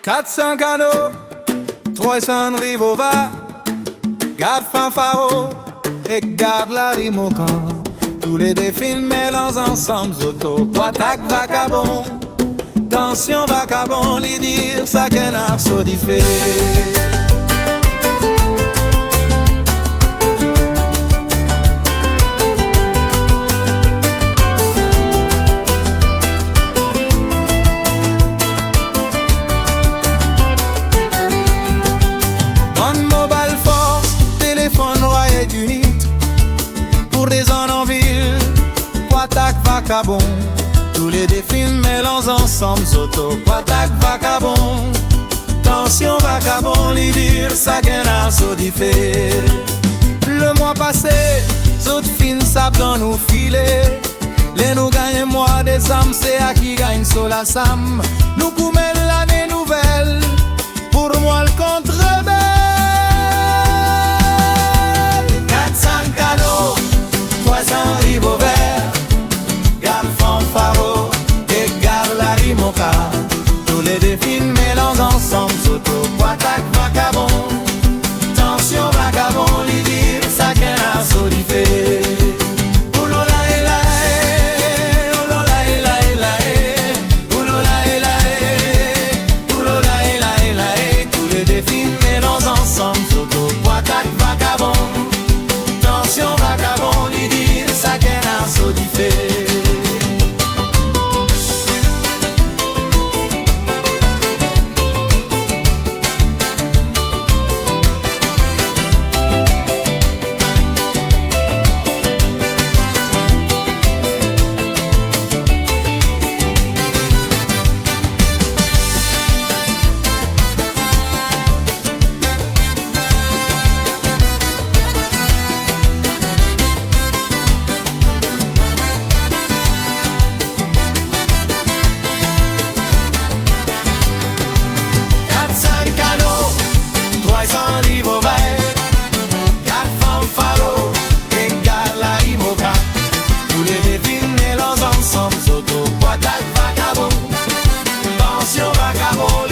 400 canaux, 300 rivova, garde fanfaro et garde la rime au camp. Tous les défis mélangent ensemble, auto, attaque vagabond. Tension vagabond, les dire ça qu'un arceau diffé. Pour des zones en ville, Poitac vagabond. Tous les défis mélangent ensemble, Zoto, Poitac vagabond. Tension vagabond, les dire ça gagne à sodifé. Le mois passé, Zot fin sap dans nos filets. Les nous gagnent moi des âmes, c'est à qui gagne sur la sam. Nous goumène l'année nouvelle, pour moi le contre rebelle. 400 cadeaux, 300 ribos verts, garde fanfaro et garde la rimoca. Tous les défis mélangent ensemble, Soto, Poitac, vagabond. Tension vagabond, les dire ça qu'un arceau diffé. Vagabond,